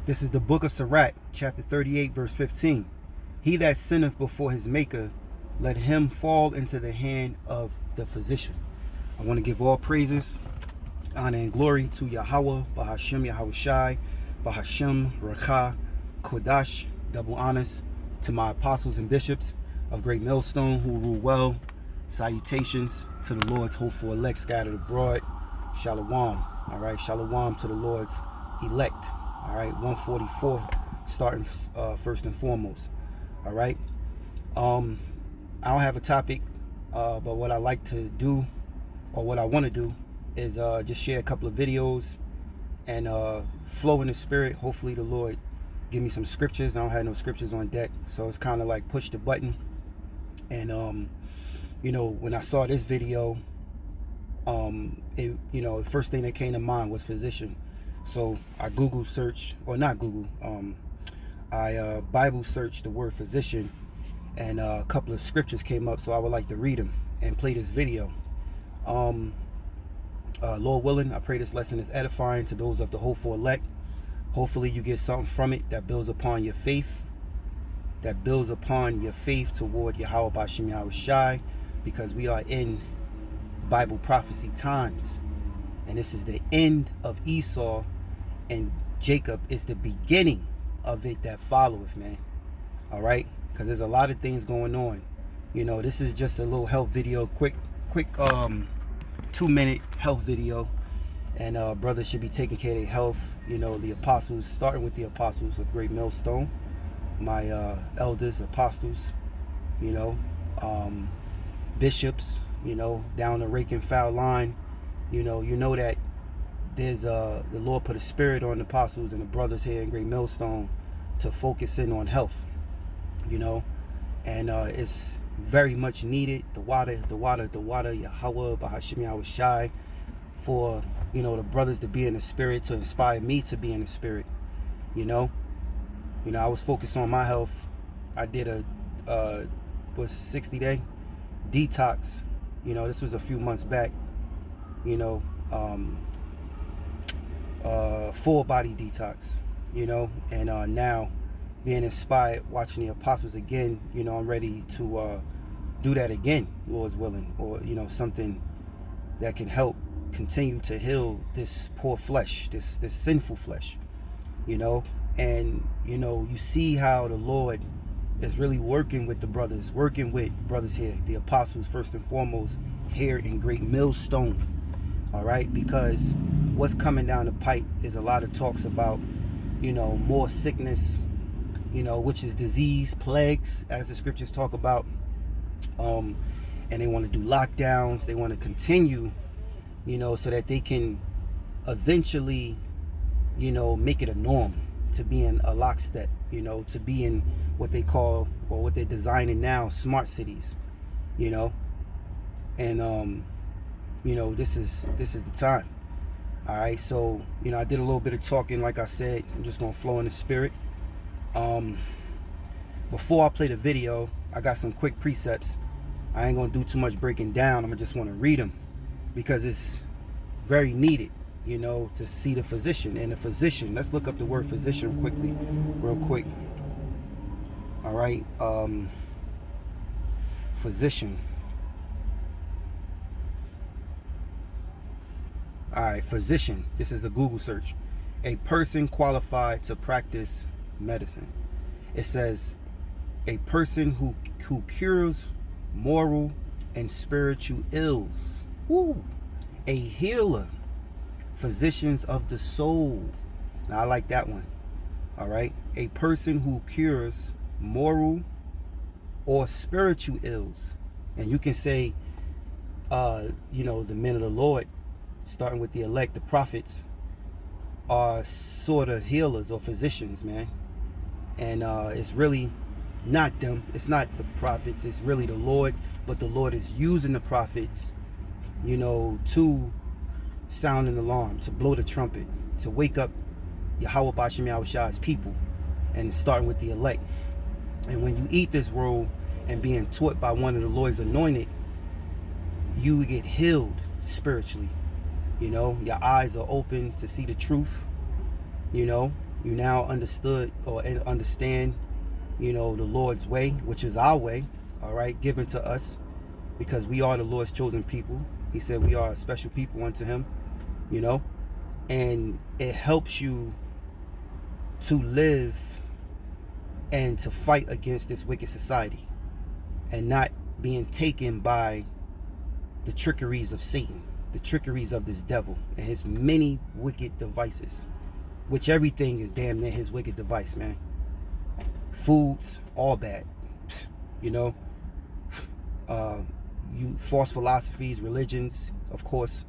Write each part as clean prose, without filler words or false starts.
This is the book of Sirach, chapter 38, verse 15. He that sinneth before his maker, let him fall into the hand of the physician. I want to give all praises, honor, and glory to Yahawah, BaHaSham, Yahawashi, BaHaSham, Rawchaa, Qadash, double honors to my apostles and bishops of GreatMillStone who rule well. Salutations to the Lord's hopeful elect scattered abroad. Shalom. All right, shalom to the Lord's elect. All right, 144 starting first and foremost. All right, I don't have a topic, but what I like to do, or what I want to do, is just share a couple of videos and flow in the spirit. Hopefully the Lord give me some scriptures. I don't have no scriptures on deck, so it's kind of like push the button. And you know, when I saw this video, the first thing that came to mind was physician. So I Google search, or not Google, I Bible searched the word physician, and a couple of scriptures came up, so I would like to read them and play this video. Lord willing, I pray this lesson is edifying to those of the hopeful elect. Hopefully you get something from it that builds upon your faith, toward Yahawah, BaHaSham, Yahawashi, because we are in Bible prophecy times, and this is the end of Esau, and Jacob is the beginning of it that followeth, man. All right, because there's a lot of things going on. You know, this is just a little health video, quick 2-minute health video, and brothers should be taking care of their health. You know, the apostles, starting with the apostles of GreatMillStone, my elders, apostles, you know, bishops, you know, down the rake and foul line. You know that there's the Lord put a spirit on the apostles and the brothers here in GreatMillStone to focus in on health, you know, and it's very much needed. The water, Yahawah, BaHaSham, Yahawashi, for, you know, the brothers to be in the spirit, to inspire me to be in the spirit. You know, I was focused on my health. I did a 60-day detox. You know, this was a few months back. You know, full body detox. You know, and now being inspired, watching the apostles again. You know, I'm ready to do that again, Lord's willing, or, you know, something that can help continue to heal this poor flesh, this sinful flesh. You know, and you know, you see how the Lord is really working with the brothers, here, the apostles first and foremost, here in GreatMillStone. All right, because what's coming down the pipe is a lot of talks about, you know, more sickness, you know, which is disease, plagues, as the scriptures talk about. And they want to do lockdowns. They want to continue, you know, so that they can eventually, you know, make it a norm to be in a lockstep, you know, to be in what they call, or what they're designing now, smart cities, you know. And you know, this is the time. All right, so, you know, I did a little bit of talking. Like I said, I'm just gonna flow in the spirit. Before I play the video, I got some quick precepts. I ain't gonna do too much breaking down. I'm just want to read them because it's very needed, you know, to see the physician. And the physician, let's look up the word physician quickly, real quick. All right, physician. All right, physician. This is a Google search. A person qualified to practice medicine. It says a person who cures moral and spiritual ills. Woo. A healer. Physicians of the soul. Now I like that one. All right, a person who cures moral or spiritual ills. And you can say, you know, the men of the Lord, starting with the elect, the prophets, are sort of healers or physicians, man. And it's really not them. It's not the prophets. It's really the Lord. But the Lord is using the prophets, you know, to sound an alarm, to blow the trumpet, to wake up Yahawah, BaHaSham, Yahawashi's people, and starting with the elect. And when you eat this roll and being taught by one of the Lord's anointed, you get healed spiritually. You know, your eyes are open to see the truth. You know, You now understand, you know, the Lord's way, which is our way, all right, given to us because we are the Lord's chosen people. He said we are a special people unto him, you know, and it helps you to live and to fight against this wicked society and not being taken by the trickeries of Satan, the trickeries of this devil and his many wicked devices, which everything is damn near his wicked device, man. Foods, all bad, you know. You false philosophies, religions, of course,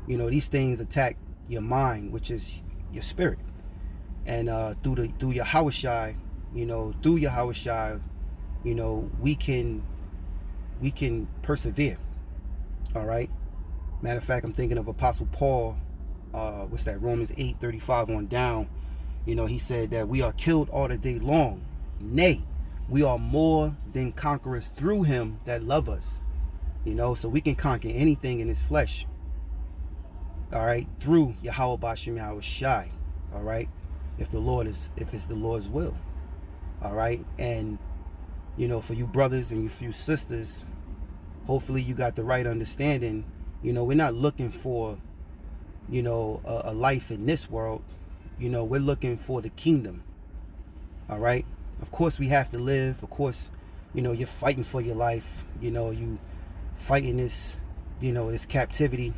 you know, these things attack your mind, which is your spirit. And through Yahawashi, you know, through Yahawashi, you know, we can persevere. All right. Matter of fact, I'm thinking of Apostle Paul. What's that? Romans 8:35 on down. You know, he said that we are killed all the day long. Nay, we are more than conquerors through him that love us. You know, so we can conquer anything in this flesh. All right, through Yahawah BaHaSham Yahawashi. All right, if it's the Lord's will. All right, and you know, for you brothers and you sisters, hopefully you got the right understanding. You know, we're not looking for, you know, a life in this world. You know, we're looking for the kingdom. All right, of course we have to live. Of course, you know, you're fighting for your life. You know, you fighting this, you know, this captivity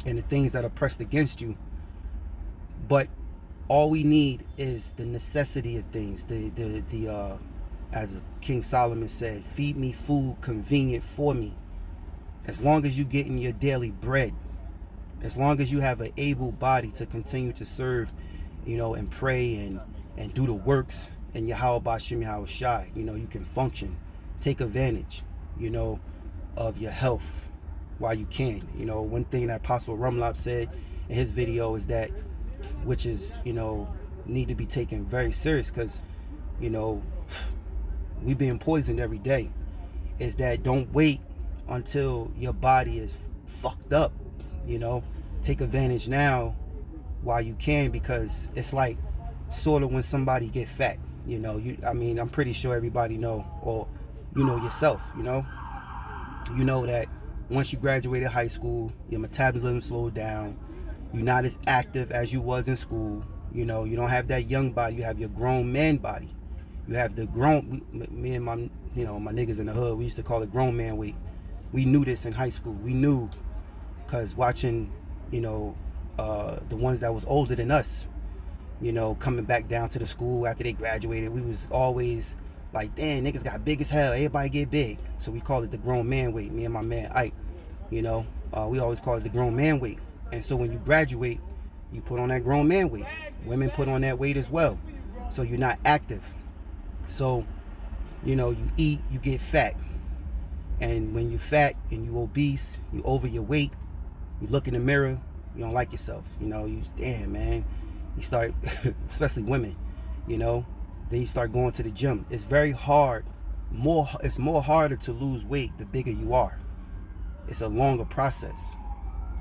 and the things that are pressed against you. But all we need is the necessity of things. As King Solomon said, feed me food convenient for me. As long as you getting your daily bread, as long as you have an able body to continue to serve, you know, and pray and do the works in Yahawah BaHaSham Yahawashi, you know, you can function. Take advantage, you know, of your health while you can. You know, one thing that Apostle Rawchaa said in his video is that, which is, you know, need to be taken very serious, because, you know, we being poisoned every day, is that don't wait until your body is fucked up. You know, take advantage now while you can, because it's like sort of when somebody get fat, you know, I mean, I'm pretty sure everybody know, or you know yourself, you know that once you graduated high school, your metabolism slowed down. You're not as active as you was in school. You know, you don't have that young body. You have your grown man body. You have the grown, me and my, you know, my niggas in the hood, we used to call it grown man weight. We knew this in high school. We knew, because watching, you know, the ones that was older than us, you know, coming back down to the school after they graduated, we was always like, damn, niggas got big as hell. Everybody get big. So we call it the grown man weight. Me and my man Ike, you know, we always call it the grown man weight. And so when you graduate, you put on that grown man weight. Women put on that weight as well. So you're not active. So, you know, you eat, you get fat. And when you're fat and you obese, you over your weight, you look in the mirror, you don't like yourself. You know, you, damn, man. You start, especially women, you know, then you start going to the gym. It's very hard. It's more harder to lose weight the bigger you are. It's a longer process,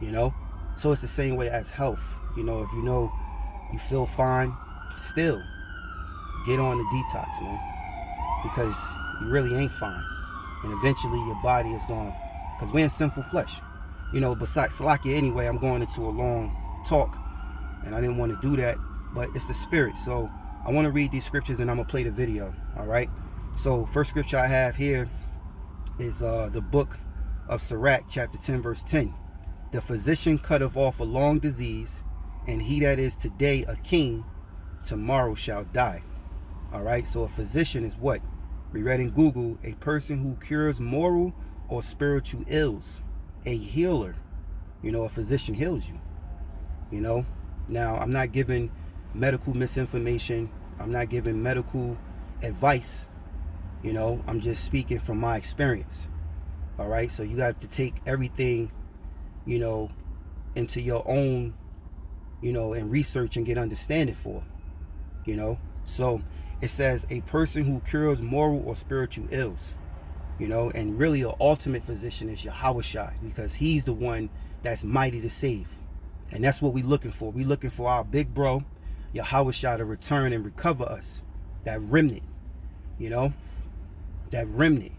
you know. So it's the same way as health. You know, if you know you feel fine, still get on the detox, man, because you really ain't fine. And eventually your body is gone, because we're in sinful flesh. You know, besides Salakia, anyway, I'm going into a long talk, and I didn't want to do that, but it's the spirit. So I want to read these scriptures, and I'm going to play the video, all right? So first scripture I have here is the book of Sirach, chapter 10, verse 10. The physician cutteth off a long disease, and he that is today a king, tomorrow shall die. All right, so a physician is what? We read in Google, a person who cures moral or spiritual ills. A healer. You know, a physician heals you. You know, now I'm not giving medical misinformation. I'm not giving medical advice. You know, I'm just speaking from my experience. All right, so you got to take everything, you know, into your own, you know, and research and get understanding for, you know. So it says a person who cures moral or spiritual ills, you know, and really the ultimate physician is Yahawashi, because he's the one that's mighty to save. And that's what we're looking for. We're looking for our big bro, Yahawashi to return and recover us, that remnant, you know, that remnant,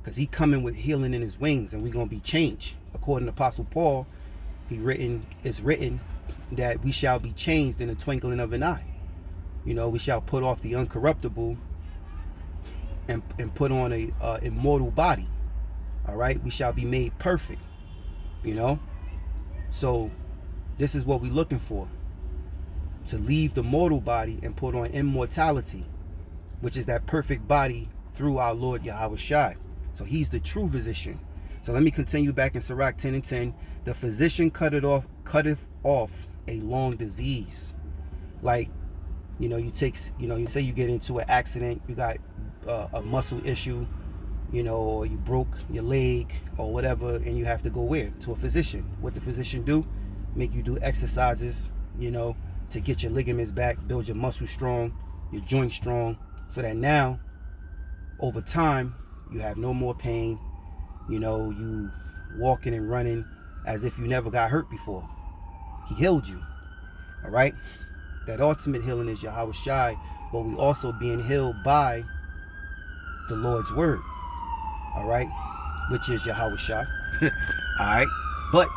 because he coming with healing in his wings, and we're going to be changed. According to Apostle Paul, it's written that we shall be changed in the twinkling of an eye. You know, we shall put off the uncorruptible and put on a immortal body. All right, we shall be made perfect, you know. So this is what we're looking for, to leave the mortal body and put on immortality, which is that perfect body through our Lord Yahawashi. So he's the true physician. So let me continue back in Sirach 10 and 10. The physician cutteth off a long disease. Like, you know, you say you get into an accident, you got a muscle issue, you know, or you broke your leg or whatever, and you have to go where? To a physician. What the physician do? Make you do exercises, you know, to get your ligaments back, build your muscle strong, your joints strong, so that now, over time, you have no more pain. You know, you walking and running as if you never got hurt before. He healed you. All right? That ultimate healing is Yahawashi, but we also being healed by the Lord's word. All right? Which is Yahawashi. All right? But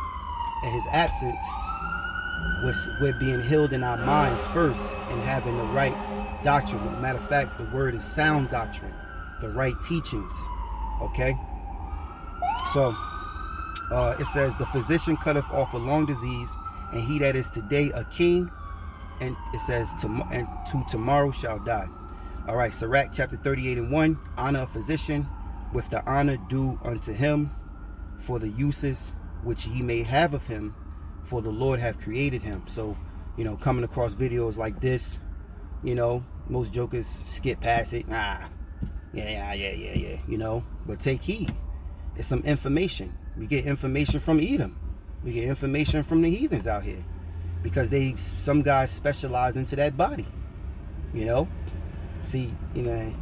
in his absence, we're being healed in our minds first and having the right doctrine. As a matter of fact, the word is sound doctrine, the right teachings. Okay? So, it says, the physician cutteth off a long disease, and he that is today a king, and it says, and to tomorrow shall die. All right, Sirach chapter 38 and 1, honor a physician with the honor due unto him for the uses which ye may have of him, for the Lord have created him. So, you know, coming across videos like this, you know, most jokers skip past it. Yeah, you know, but take heed. It's some information. We get information from Edom. We get information from the heathens out here, because some guys specialize into that body, you know. See, you know,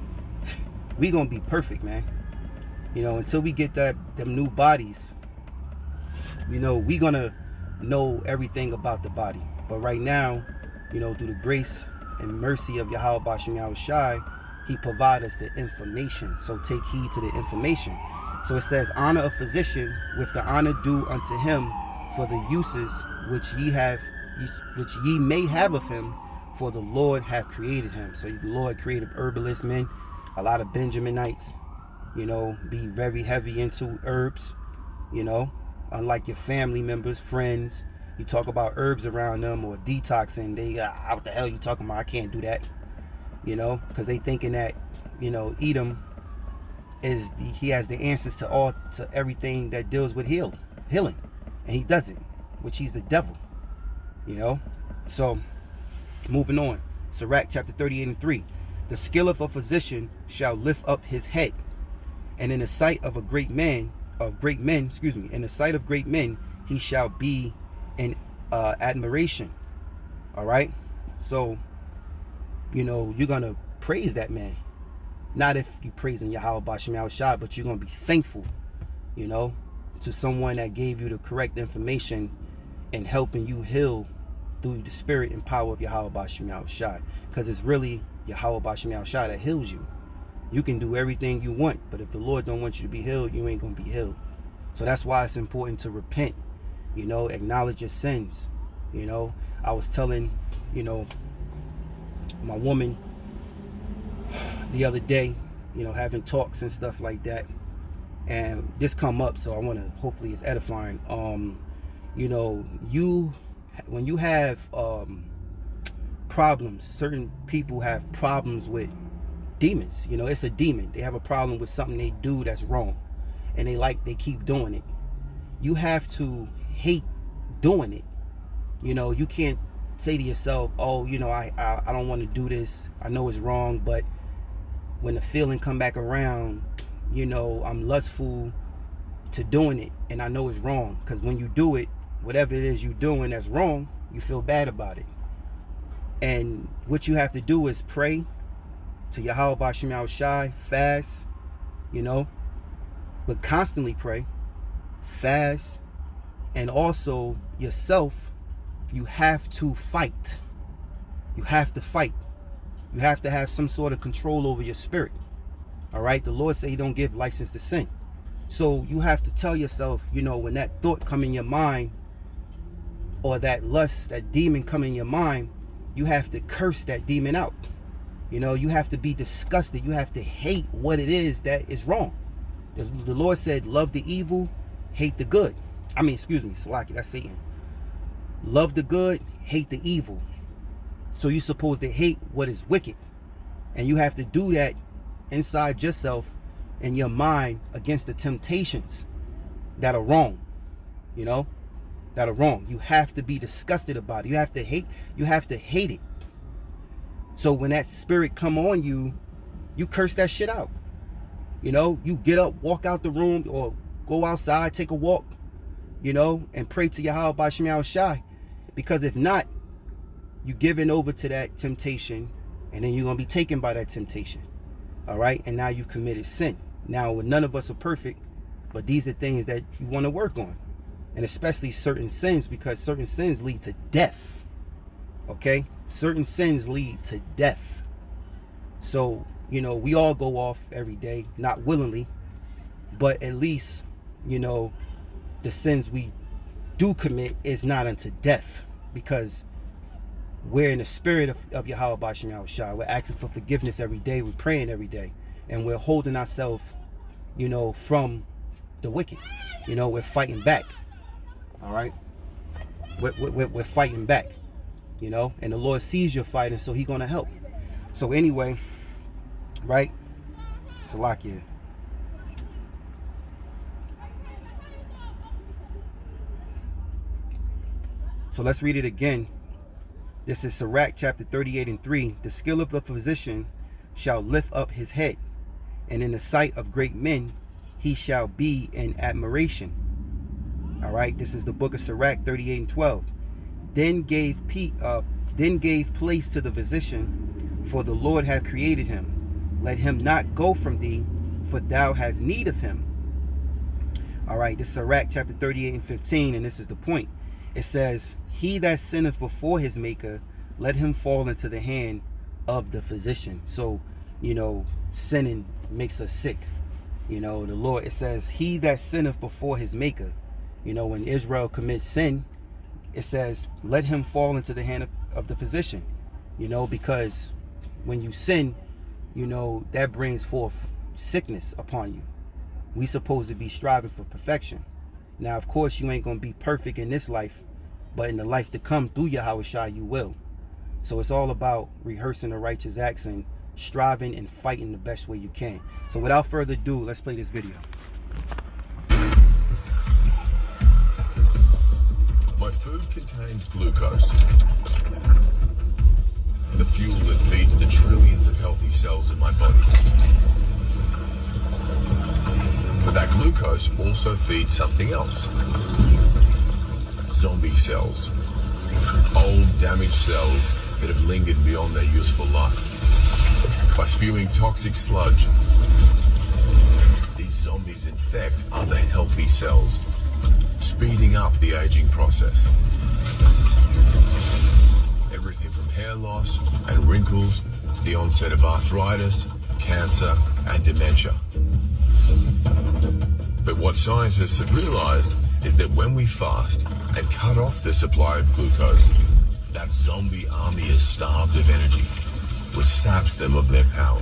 we gonna be perfect, man. You know, until we get them new bodies, you know, we gonna know everything about the body. But right now, you know, through the grace and mercy of Yahawah BaHaSham Yahawashi, he provide us the information. So take heed to the information. So it says, honor a physician with the honor due unto him for the uses which ye may have of him, for the Lord have created him. So the Lord created herbalist men, a lot of Benjaminites, you know, be very heavy into herbs, you know, unlike your family members, friends. You talk about herbs around them or detoxing, they what the hell you talking about? I can't do that, you know, because they thinking that, you know, Edom he has the answers to everything that deals with healing, and he doesn't, which he's the devil, you know. So moving on, Sirach chapter 38 and 3, the skill of a physician shall lift up his head, and in the sight of great men, in the sight of great men, he shall be in admiration. All right, so, you know, you're gonna praise that man. Not if you praising Yahawah BaHaSham Yahawashi, but you're going to be thankful, you know, to someone that gave you the correct information and helping you heal through the spirit and power of Yahawah BaHaSham Yahawashi. Because it's really Yahawah BaHaSham Yahawashi that heals you. You can do everything you want, but if the Lord don't want you to be healed, you ain't going to be healed. So that's why it's important to repent, you know, acknowledge your sins. You know, I was telling, you know, my woman the other day, you know, having talks and stuff like that, and this come up, so I want to, hopefully it's edifying. You know, when you have problems, certain people have problems with demons. You know, it's a demon. They have a problem with something they do that's wrong, and they keep doing it. You have to hate doing it. You know, you can't say to yourself, oh, you know, I don't want to do this, I know it's wrong, but when the feeling come back around, you know, I'm lustful to doing it, and I know it's wrong. Because when you do it, whatever it is you're doing that's wrong, you feel bad about it. And what you have to do is pray to Yahawah BaHaSham Yahawashi, fast, you know, but constantly pray, fast, and also yourself, you have to fight. You have to fight. You have to have some sort of control over your spirit. All right? The Lord said he don't give license to sin. So you have to tell yourself, you know, when that thought come in your mind, or that lust, that demon come in your mind, you have to curse that demon out. You know, you have to be disgusted. You have to hate what it is that is wrong. The Lord said, love the evil, hate the good. I mean, excuse me, Salaki, that's Satan. Love the good, hate the evil. So you're supposed to hate what is wicked. And you have to do that inside yourself and your mind against the temptations that are wrong. You know, that are wrong. You have to be disgusted about it. You have to hate it. So when that spirit come on you, you curse that shit out. You know, you get up, walk out the room, or go outside, take a walk, you know, and pray to Yahawah Yahawashi. Because if not, you giving over to that temptation, and then you're going to be taken by that temptation. All right? And now you've committed sin. Now, none of us are perfect, but these are things that you want to work on. And especially certain sins, because certain sins lead to death. Okay? Certain sins lead to death. So, you know, we all go off every day, not willingly, but at least, you know, the sins we do commit is not unto death, because we're in the spirit of Yahawah Yahawashi. We're asking for forgiveness every day. We're praying every day, and we're holding ourselves, you know, from the wicked. You know, we're fighting back. All right, we're fighting back. You know, and the Lord sees you're fighting, so he's gonna help. So anyway, right, Salakia. So let's read it again. This is Sirach chapter 38:3. The skill of the physician shall lift up his head, and in the sight of great men he shall be in admiration. All right, this is the book of Sirach 38:12. Then gave place to the physician, for the Lord hath created him. Let him not go from thee, for thou hast need of him. All right, this is Sirach chapter 38:15, and this is the point. It says, he that sinneth before his maker, let him fall into the hand of the physician. So, you know, sinning makes us sick. You know, the Lord, it says, he that sinneth before his maker. You know, when Israel commits sin, it says, let him fall into the hand of the physician. You know, because when you sin, you know, that brings forth sickness upon you. We supposed to be striving for perfection. Now, of course, you ain't going to be perfect in this life, but in the life to come through Yahawashi, you will. So it's all about rehearsing the righteous acts and striving and fighting the best way you can. So without further ado, let's play this video. My food contains glucose, the fuel that feeds the trillions of healthy cells in my body. But that glucose also feeds something else. Zombie cells. Old, damaged cells that have lingered beyond their useful life. By spewing toxic sludge, these zombies infect other healthy cells, speeding up the aging process. Everything from hair loss and wrinkles to the onset of arthritis, cancer, and dementia. But what scientists have realized is that when we fast and cut off the supply of glucose, that zombie army is starved of energy, which saps them of their power.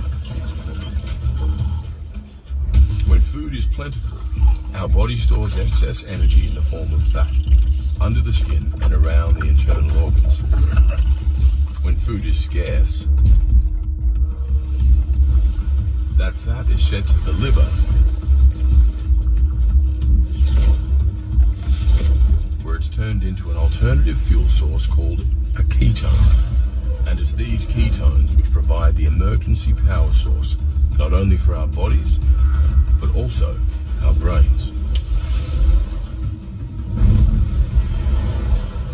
When food is plentiful, our body stores excess energy in the form of fat, under the skin and around the internal organs. When food is scarce, that fat is sent to the liver, where it's turned into an alternative fuel source called a ketone. And it's these ketones which provide the emergency power source, not only for our bodies, but also our brains.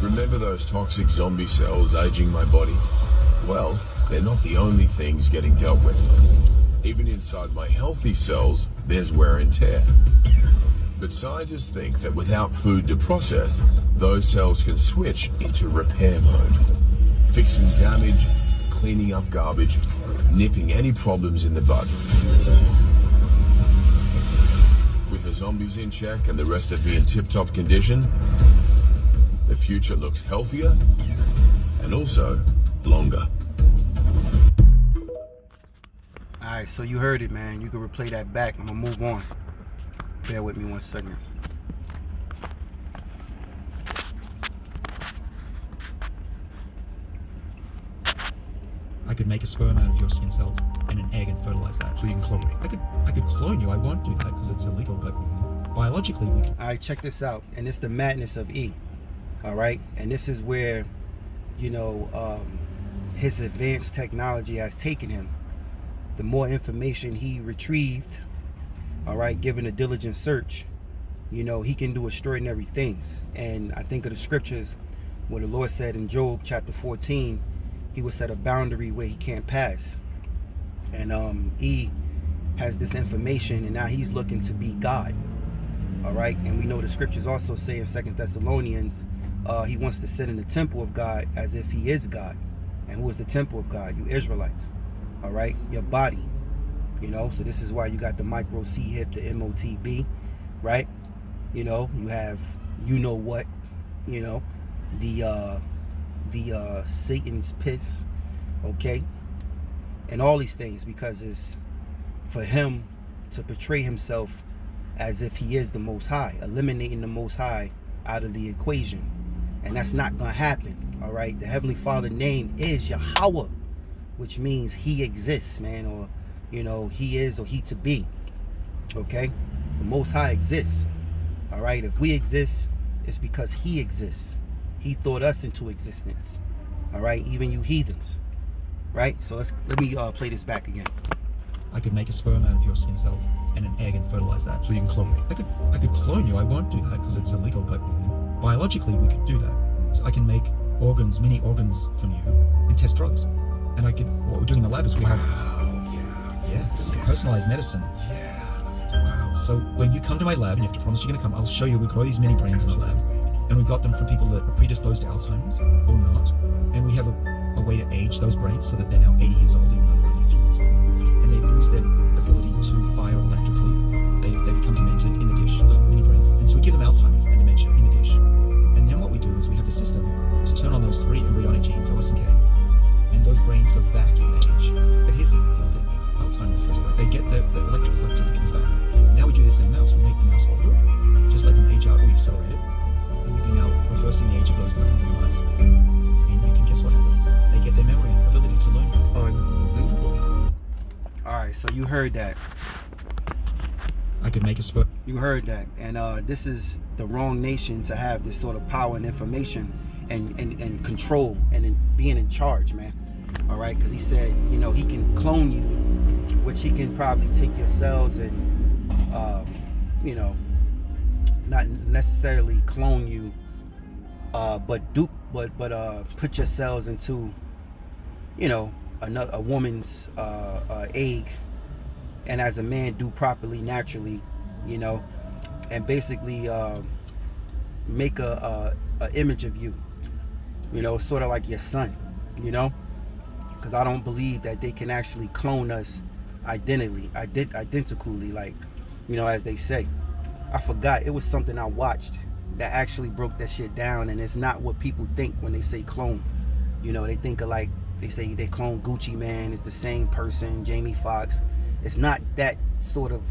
Remember those toxic zombie cells aging my body? Well, they're not the only things getting dealt with. Even inside my healthy cells, there's wear and tear. But scientists think that without food to process, those cells can switch into repair mode. fixing damage, cleaning up garbage, nipping any problems in the bud. With the zombies in check and the rest of me in tip-top condition, the future looks healthier and also longer. Alright, so you heard it, man. You can replay that back. I'm gonna move on. Bear with me 1 second. I could make a sperm out of your skin cells and an egg and fertilize that. So you can clone me. I could clone you. I won't do that because it's illegal, but biologically we can. Alright, check this out. And it's the madness of E. Alright? And this is where, you know, his advanced technology has taken him. The more information he retrieved, alright, given a diligent search, you know, he can do extraordinary things. And I think of the scriptures where the Lord said in Job chapter 14, he will set a boundary where he can't pass. And E has this information, and now he's looking to be God. All right, and we know the scriptures also say in 2 Thessalonians, he wants to sit in the temple of God as if he is God. And who is the temple of God? You Israelites. All right, your body. You know, so this is why you got the micro C hip, the MOTB, right? You know, you have, you know what, you know, the Satan's piss, okay, and all these things, because it's for him to portray himself as if he is the Most High, eliminating the Most High out of the equation. And that's not gonna happen. All right, the Heavenly Father name is Yahawah, which means he exists, man, or you know, he is, or he to be. Okay, the Most High exists. All right, if we exist, it's because he exists. He thought us into existence. All right, even you heathens. Right, so let me play this back again. I could make a sperm out of your skin cells and an egg and fertilize that. So you can clone me. I could clone you. I won't do that because it's illegal, but biologically we could do that. So I can make organs, mini organs from you, and test drugs. And I could, what we're doing in the lab is we have personalized medicine. So when you come to my lab, and you have to promise you're going to come, I'll show you, we grow these mini brains in the lab. And we've got them from people that are predisposed to Alzheimer's or not. And we have a way to age those brains so that they're now 80 years old, even though they're only a few months old. And they lose their ability to fire electrically. They become demented in the dish, little mini brains. And so we give them Alzheimer's and dementia in the dish. And then what we do is we have a system to turn on those 3 embryonic genes, OS and K. And those brains go back in age. But here's the cool thing. Alzheimer's goes away. They get the electrical activity comes back. Now we do this in a mouse. We make the mouse older. Just let them age out, we accelerate it. And we've been now reversing the age of those brains in the mice. And you can guess what happens. They get their memory and ability to learn back. Unbelievable. Alright, so you heard that. I could make a sperm. You heard that. And this is the wrong nation to have this sort of power and information and control and being in charge, man. Alright, because he said, you know, he can clone you, which he can probably take your cells and you know, not necessarily clone you, but put your cells into, you know, a woman's egg, and as a man do properly, naturally, you know, and basically make a image of you, you know, sort of like your son, you know, because I don't believe that they can actually clone us identically, like, you know, as they say. I forgot, it was something I watched that actually broke that shit down, and it's not what people think when they say clone. You know, they think of, like, they say they clone Gucci Man, it's the same person, Jamie Foxx. It's not that sort of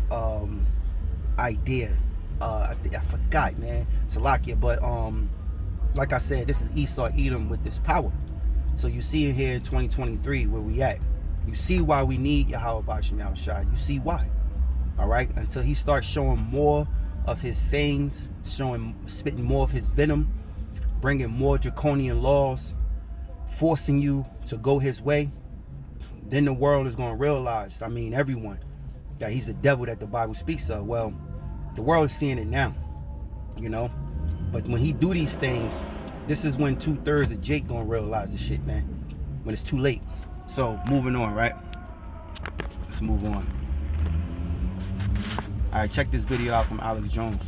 idea. I forgot, man, Salakia, but like I said, this is Esau Edom with this power. So you see it here in 2023 where we at. You see why we need Yahawah BaHaSham Yahawashi. You see why. All right, until he starts showing more of his fangs, spitting more of his venom, bringing more draconian laws, forcing you to go his way, then the world is going to realize, I mean everyone, that he's the devil that the Bible speaks of. Well, the world is seeing it now, you know. But when he do these things, this is when 2/3 of Jake going to realize the shit, man, when it's too late. So moving on, right? Let's move on. All right, check this video out from Alex Jones.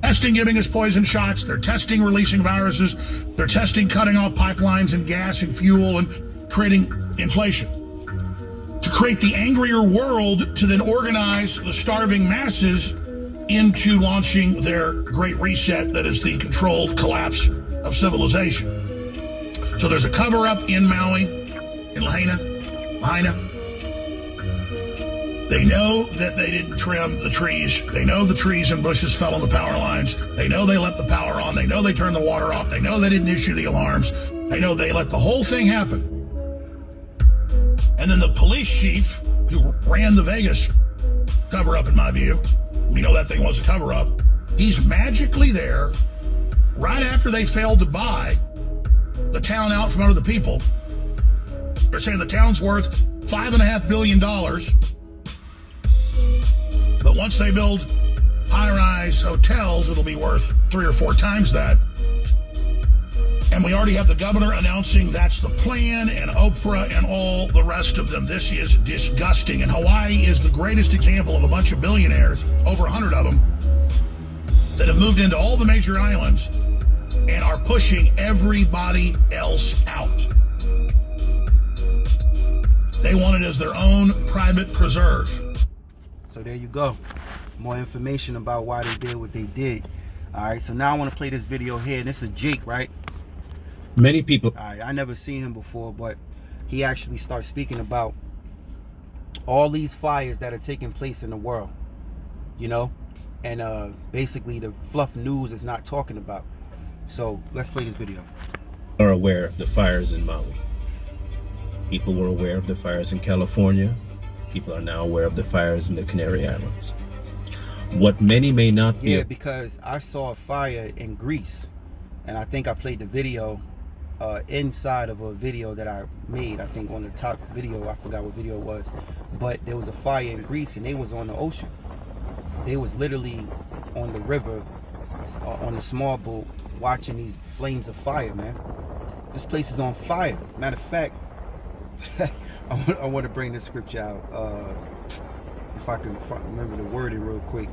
testing giving us poison shots. They're testing releasing viruses. They're testing cutting off pipelines and gas and fuel and creating inflation. To create the angrier world, to then organize the starving masses into launching their Great Reset, that is the controlled collapse of civilization. So there's a cover-up in Maui, in Lahaina. They know that they didn't trim the trees. They know the trees and bushes fell on the power lines. They know they let the power on. They know they turned the water off. They know they didn't issue the alarms. They know they let the whole thing happen. And then the police chief who ran the Vegas cover-up, in my view, we know that thing was a cover-up, he's magically there right after they failed to buy the town out from under the people. They're saying the town's worth $5.5 billion. But once they build high-rise hotels, it'll be worth 3 or 4 times that. And we already have the governor announcing that's the plan, and Oprah and all the rest of them. This is disgusting. And Hawaii is the greatest example of a bunch of billionaires, over 100 of them, that have moved into all the major islands and are pushing everybody else out. They want it as their own private preserve. So there you go. More information about why they did what they did. All right, so now I want to play this video here. This is Jake, right? Many people. All right, I never seen him before, but he actually starts speaking about all these fires that are taking place in the world, you know, and basically the fluff news is not talking about. So let's play this video. Are aware of the fires in Maui. People were aware of the fires in California. People are now aware of the fires in the Canary Islands. What many may not be. Yeah, because I saw a fire in Greece, and I think I played the video inside of a video that I made. I think on the top video, I forgot what video it was, but there was a fire in Greece, and they was on the ocean. They was literally on the river, on a small boat, watching these flames of fire, man. This place is on fire. Matter of fact, I want to bring this scripture out. If I can remember the wording real quick.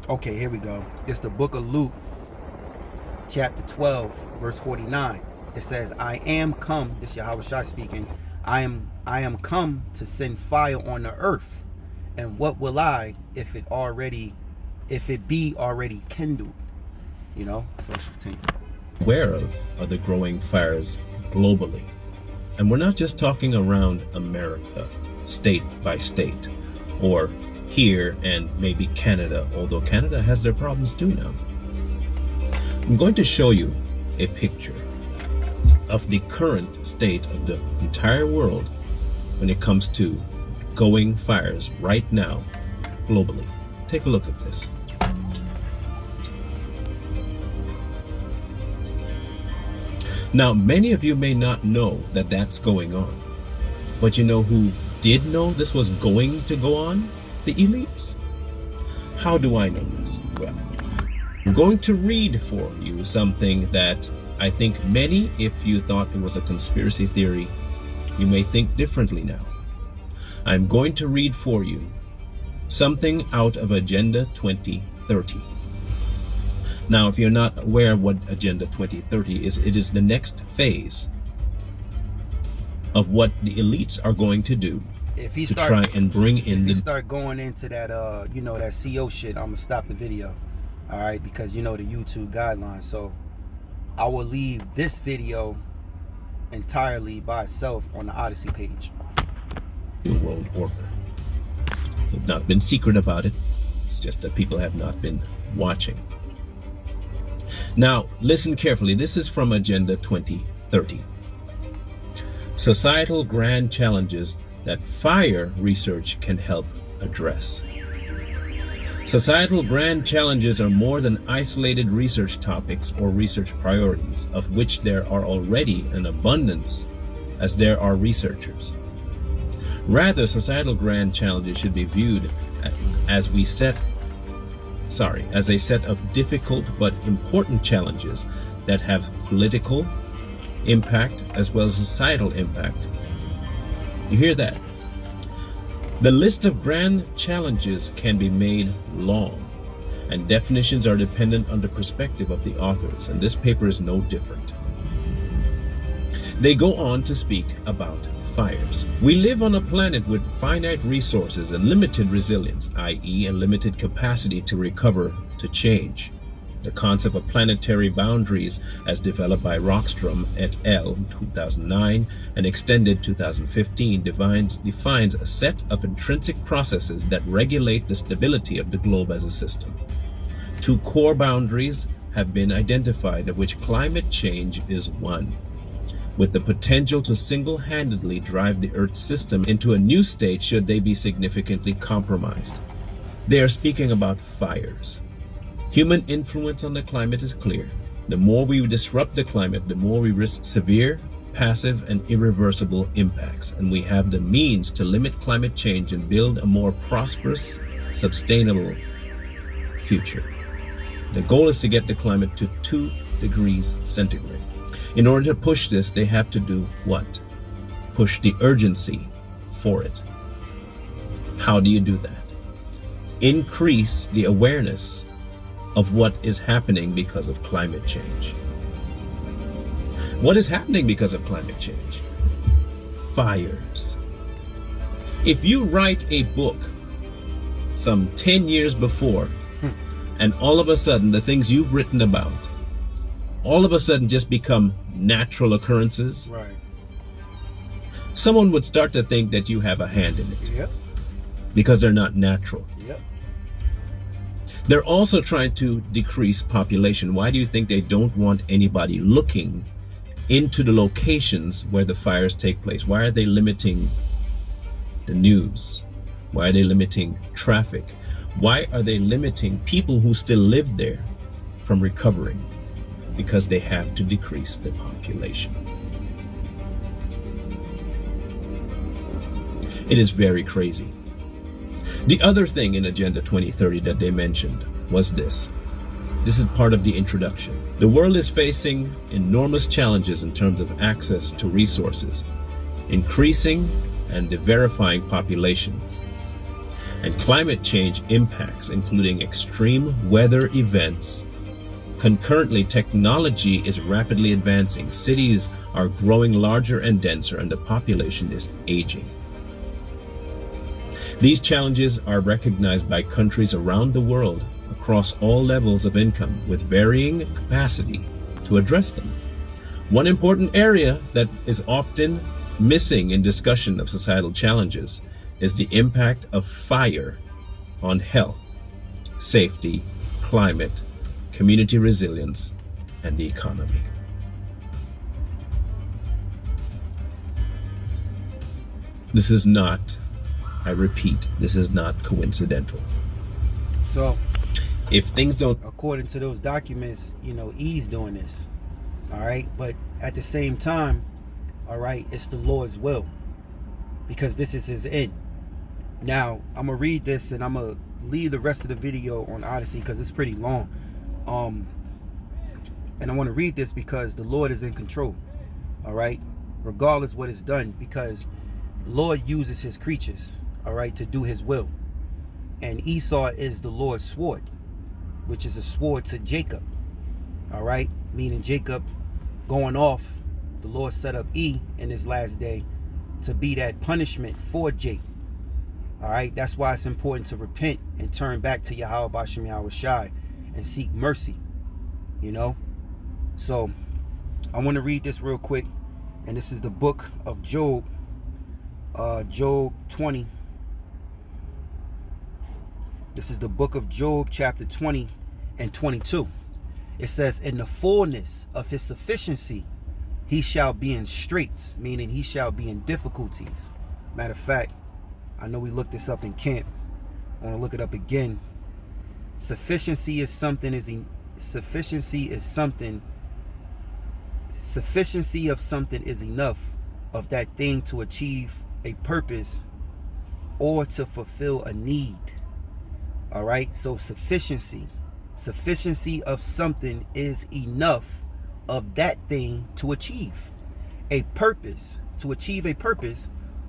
Okay, here we go. It's the book of Luke, chapter 12, verse 49. It says, I am come, this Yahawashi speaking, I am come to send fire on the earth, and what will I if it be already kindled? You know, so let's continue. Aware of the growing fires globally. And we're not just talking around America, state by state, or here and maybe Canada, although Canada has their problems too now. I'm going to show you a picture of the current state of the entire world when it comes to going fires right now globally. Take a look at this. Now, many of you may not know that that's going on, but you know who did know this was going to go on? The elites. How do I know this? Well, I'm going to read for you something that I think many, if you thought it was a conspiracy theory, you may think differently now. I'm going to read for you something out of Agenda 2030. Now, if you're not aware of what Agenda 2030 is, it is the next phase of what the elites are going to do to try and bring in if you start going into that, you know, that CO shit, I'm gonna stop the video, all right? Because you know the YouTube guidelines. So I will leave this video entirely by itself on the Odyssey page. New world order. I've not been secret about it. It's just that people have not been watching. Now, listen carefully. This is from Agenda 2030. Societal grand challenges that fire research can help address. Societal grand challenges are more than isolated research topics or research priorities, of which there are already an abundance as there are researchers. Rather, societal grand challenges should be viewed as we set as a set of difficult but important challenges that have political impact as well as societal impact. You hear that? The list of grand challenges can be made long, and definitions are dependent on the perspective of the authors, and this paper is no different. They go on to speak about fires. We live on a planet with finite resources and limited resilience, i.e., a limited capacity to recover, to change. The concept of planetary boundaries, as developed by Rawchaa et al. 2009 and extended 2015, defines a set of intrinsic processes that regulate the stability of the globe as a system. Two core boundaries have been identified, of which climate change is one, with the potential to single-handedly drive the Earth system into a new state should they be significantly compromised. They are speaking about fires. Human influence on the climate is clear. The more we disrupt the climate, the more we risk severe, passive, and irreversible impacts, and we have the means to limit climate change and build a more prosperous, sustainable future. The goal is to get the climate to 2 degrees centigrade. In order to push this, they have to do what? Push the urgency for it. How do you do that? Increase the awareness of what is happening because of climate change. What is happening because of climate change? Fires. If you write a book some 10 years before, and all of a sudden the things you've written about all of a sudden just become natural occurrences, Right. someone would start to think that you have a hand in it. Yep. Because they're not natural. Yep. They're also trying to decrease population. Why do you think they don't want anybody looking into the locations where the fires take place? Why are they limiting the news? Why are they limiting traffic? Why are they limiting people who still live there from recovering? Because they have to decrease the population. It is very crazy. The other thing in Agenda 2030 that they mentioned was this. This is part of the introduction. The world is facing enormous challenges in terms of access to resources, increasing and verifying population, and climate change impacts, including extreme weather events. Concurrently, technology is rapidly advancing. Cities are growing larger and denser, and the population is aging. These challenges are recognized by countries around the world across all levels of income with varying capacity to address them. One important area that is often missing in discussion of societal challenges is the impact of fire on health, safety, climate, community resilience, and the economy. This is not, I repeat, this is not coincidental. So, If things don't, according to those documents, E's doing this. All right. But at the same time, all right, it's the Lord's will, because this is his end. Now, I'm going to read this and I'm going to leave the rest of the video on Odyssey because it's pretty long. And I want to read this because the Lord is in control. All right. Regardless what is done, because the Lord uses his creatures, all right, to do his will. And Esau is the Lord's sword, which is a sword to Jacob. All right. Meaning Jacob going off, the Lord set up E in his last day to be that punishment for Jacob. All right. That's why it's important to repent and turn back to Yahawah, BaHaSham, Yahawashi, and seek mercy. So I want to read this real quick. And this is the book of Job, Job 20. This is the book of Job, chapter 20 and 22. It says, in the fullness of his sufficiency, he shall be in straits, meaning he shall be in difficulties. Matter of fact, I know we looked this up in camp. I want to look it up again. Sufficiency of something is enough of that thing to achieve a purpose or to fulfill a need. All right, so sufficiency of something is enough of that thing to achieve a purpose,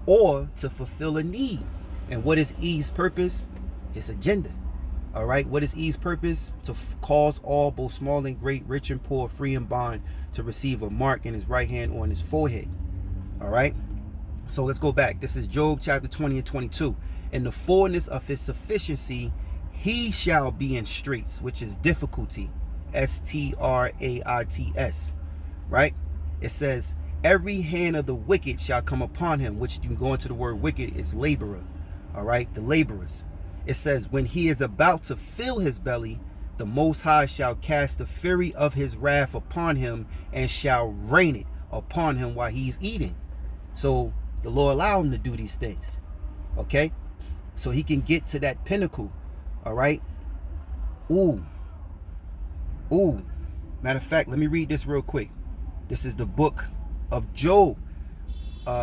or to fulfill a need. And what is Eve's purpose? His agenda. All right, what is Eve's purpose? To cause all, both small and great, rich and poor, free and bond, to receive a mark in his right hand or on his forehead. All right, so let's go back. This is Job chapter 20 and 22. In the fullness of his sufficiency, he shall be in straits, which is difficulty, straits, right? It says, every hand of the wicked shall come upon him, which, you go into the word wicked, is laborer. All right, the laborers. It says, when he is about to fill his belly, the Most High shall cast the fury of his wrath upon him, and shall rain it upon him while he's eating. So the Lord allowed him to do these things, okay, so he can get to that pinnacle. All right. Ooh. Matter of fact, let me read this real quick. This is the book of Job.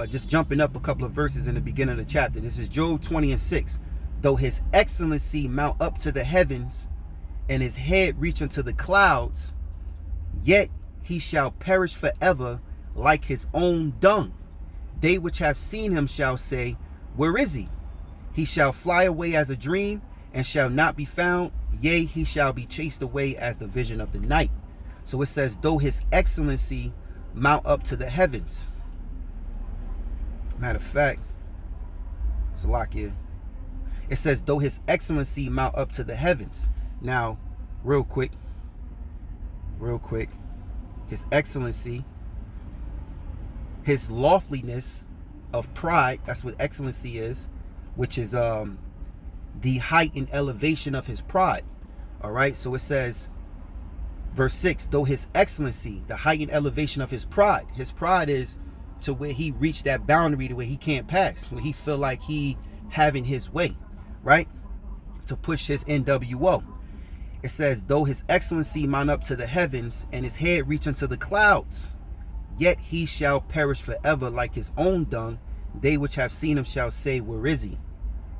Just jumping up a couple of verses in the beginning of the chapter. This is Job 20 and 6. Though his excellency mount up to the heavens, and his head reach unto the clouds, yet he shall perish forever like his own dung. They which have seen him shall say, where is he? He shall fly away as a dream, and shall not be found. Yea, he shall be chased away as the vision of the night. So it says, though his excellency mount up to the heavens. Matter of fact, Salakia. It says, though his excellency mount up to the heavens. Now, real quick. His excellency, his loftiness of pride, that's what excellency is, which is the height and elevation of his pride. All right, so it says, verse 6, though his excellency, the height and elevation of his pride is to where he reached that boundary to where he can't pass, where he feel like he having his way, right, to push his NWO. It says, though his excellency mount up to the heavens, and his head reach unto the clouds, yet he shall perish forever like his own dung. They which have seen him shall say, where is he?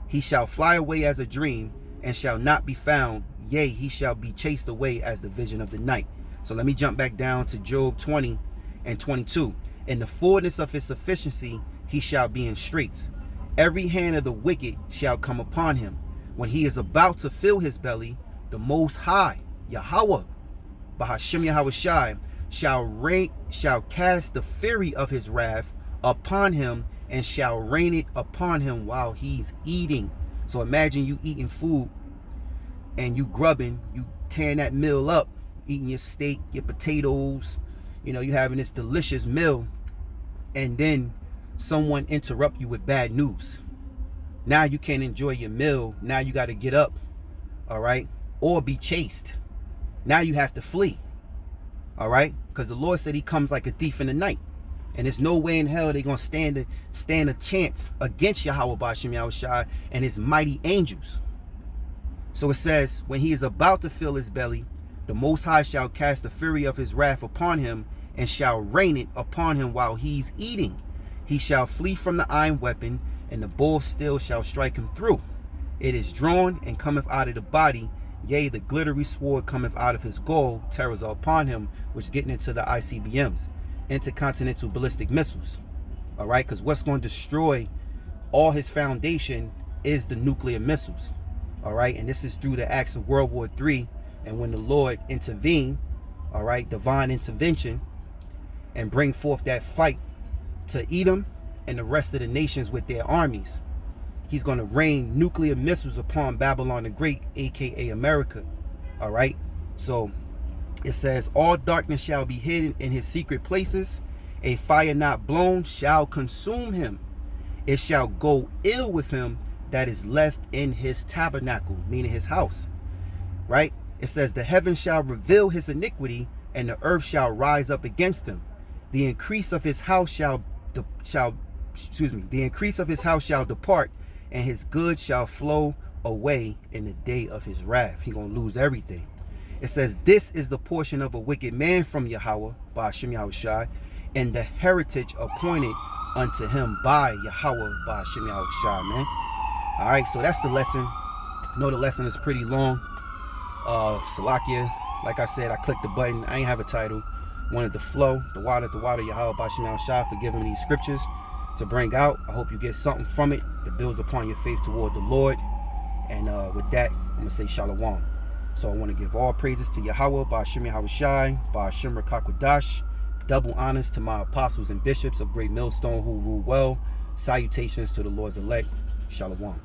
He shall fly away as a dream, and shall not be found. Yea, he shall be chased away as the vision of the night. So let me jump back down to Job 20 and 22. In the fullness of his sufficiency, he shall be in straits. Every hand of the wicked shall come upon him. When he is about to fill his belly, the Most High, Yahawah, BaHaSham Yahawashi, shall cast the fury of his wrath upon him, and shall rain it upon him while he's eating. So imagine you eating food, and you grubbing, you tearing that meal up, eating your steak, your potatoes, you know, you having this delicious meal, and then someone interrupt you with bad news. Now you can't enjoy your meal. Now you got to get up, all right, or be chased. Now you have to flee, all right, because the Lord said he comes like a thief in the night, and there's no way in hell they're gonna stand a chance against Yahawah BaHaSham Yahawashi and his mighty angels. So it says, when he is about to fill his belly, the Most High shall cast the fury of his wrath upon him, and shall rain it upon him while he's eating. He shall flee from the iron weapon, and the bow of steel shall strike him through. It is drawn and cometh out of the body. Yea, the glittery sword cometh out of his gall. Terrors are upon him, which is getting into the ICBMs, intercontinental ballistic missiles. All right, because what's going to destroy all his foundation is the nuclear missiles. All right, and this is through the acts of World War III, and when the Lord intervened, all right, divine intervention, and bring forth that fight to Edom and the rest of the nations with their armies. He's going to rain nuclear missiles upon Babylon the Great, aka America. All right, so it says, all darkness shall be hidden in his secret places. A fire not blown shall consume him. It shall go ill with him that is left in his tabernacle, meaning his house. Right? It says, the heavens shall reveal his iniquity, and the earth shall rise up against him. The increase of his house shall depart, and his good shall flow away in the day of his wrath. He's going to lose everything. It says, this is the portion of a wicked man from Yahawah, BaHaSham Yahawashi, and the heritage appointed unto him by Yahawah, BaHaSham Yahawashi, man. All right, so that's the lesson I know the lesson is pretty long. Salakia, like I said, I clicked the button. I ain't have a title. Wanted to flow, the water, Yahawah BaHaSham for giving me these scriptures to bring out. I hope you get something from it that builds upon your faith toward the Lord. And with that, I'm going to say shalom. So I want to give all praises to Yahawah, BaHaSham Yahawashi, BaHaSham Qadash. Double honors to my apostles and bishops of GreatMillStone who rule well. Salutations to the Lord's elect. Shalom.